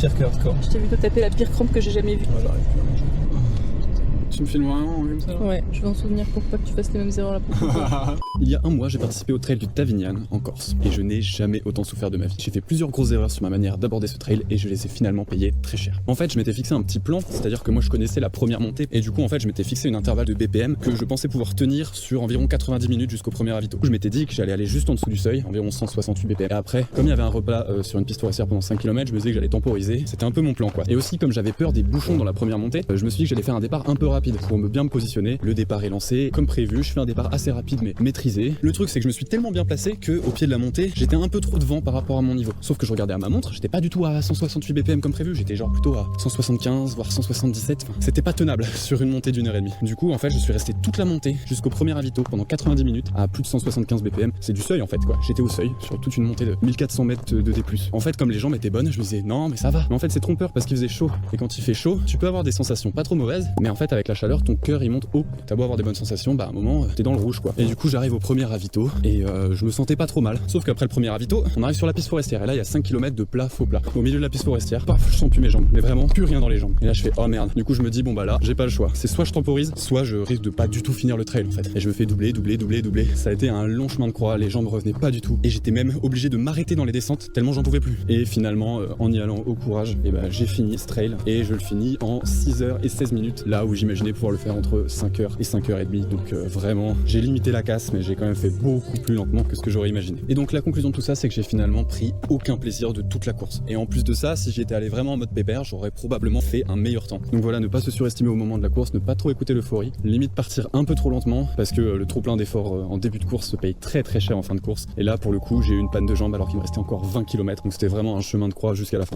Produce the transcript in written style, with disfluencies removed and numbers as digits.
pire que hardcore. Je t'ai vu te taper la pire crampe que j'ai jamais vue. Ouais, j'arrive plus à manger. Tu me filmes vraiment comme ça? Ouais, je vais en souvenir pour pas que tu fasses les mêmes erreurs la prochaine fois. Il y a un mois, j'ai participé au trail du Tavignan en Corse et je n'ai jamais autant souffert de ma vie. J'ai fait plusieurs grosses erreurs sur ma manière d'aborder ce trail et je les ai finalement payées très cher. En fait, je m'étais fixé un petit plan, c'est-à-dire que moi je connaissais la première montée et du coup en fait je m'étais fixé une intervalle de BPM que je pensais pouvoir tenir sur environ 90 minutes jusqu'au premier ravito. Je m'étais dit que j'allais aller juste en dessous du seuil, environ 168 BPM. Et après, comme il y avait un repas sur une piste forestière pendant 5 km, je me disais que j'allais temporiser. C'était un peu mon plan quoi. Et aussi comme j'avais peur des bouchons dans la première montée, je me suis dit que j'allais faire un départ un peu rapide pour bien me positionner. Le départ est lancé comme prévu, je fais un départ assez rapide mais maîtrisé. Le truc c'est que je me suis tellement bien placé que au pied de la montée, j'étais un peu trop devant par rapport à mon niveau. Sauf que je regardais à ma montre, j'étais pas du tout à 168 BPM comme prévu, j'étais genre plutôt à 175 voire 177. Enfin, c'était pas tenable sur une montée d'une heure et demie. Du coup en fait je suis resté toute la montée jusqu'au premier ravito pendant 90 minutes à plus de 175 BPM. C'est du seuil en fait quoi. J'étais au seuil sur toute une montée de 1400 mètres de D+. En fait comme les jambes étaient bonnes, je me disais non mais ça va. Mais en fait c'est trompeur parce qu'il faisait chaud. Et quand il fait chaud, tu peux avoir des sensations pas trop mauvaises, mais en fait avec la chaleur ton cœur il monte haut. T'as beau avoir des bonnes sensations, bah à un moment t'es dans le rouge quoi. Et du coup j'arrive au premier ravito et je me sentais pas trop mal. Sauf qu'après le premier ravito, on arrive sur la piste forestière et là il y a 5 km de plat faux plat. Au milieu de la piste forestière, paf, je sens plus mes jambes, mais vraiment plus rien dans les jambes. Et là je fais oh merde. Du coup je me dis bon bah là j'ai pas le choix. C'est soit je temporise, soit je risque de pas du tout finir le trail en fait. Et je me fais doubler. Ça a été un long chemin de croix, les jambes revenaient pas du tout. Et j'étais même obligé de m'arrêter dans les descentes tellement j'en pouvais plus. Et finalement en y allant au courage, et bah j'ai fini ce trail et je le finis en 6h16 minutes. Là où j'imaginais pouvoir le faire entre 5h et 5h30. Donc vraiment, j'ai limité la casse, mais j'ai quand même fait beaucoup plus lentement que ce que j'aurais imaginé. Et donc la conclusion de tout ça, c'est que j'ai finalement pris aucun plaisir de toute la course. Et en plus de ça, si j'étais allé vraiment en mode pépère, j'aurais probablement fait un meilleur temps. Donc voilà, ne pas se surestimer au moment de la course, ne pas trop écouter l'euphorie, limite partir un peu trop lentement, parce que le trop plein d'efforts en début de course se paye très cher en fin de course. Et là, pour le coup, j'ai eu une panne de jambe alors qu'il me restait encore 20 km, donc c'était vraiment un chemin de croix jusqu'à la fin.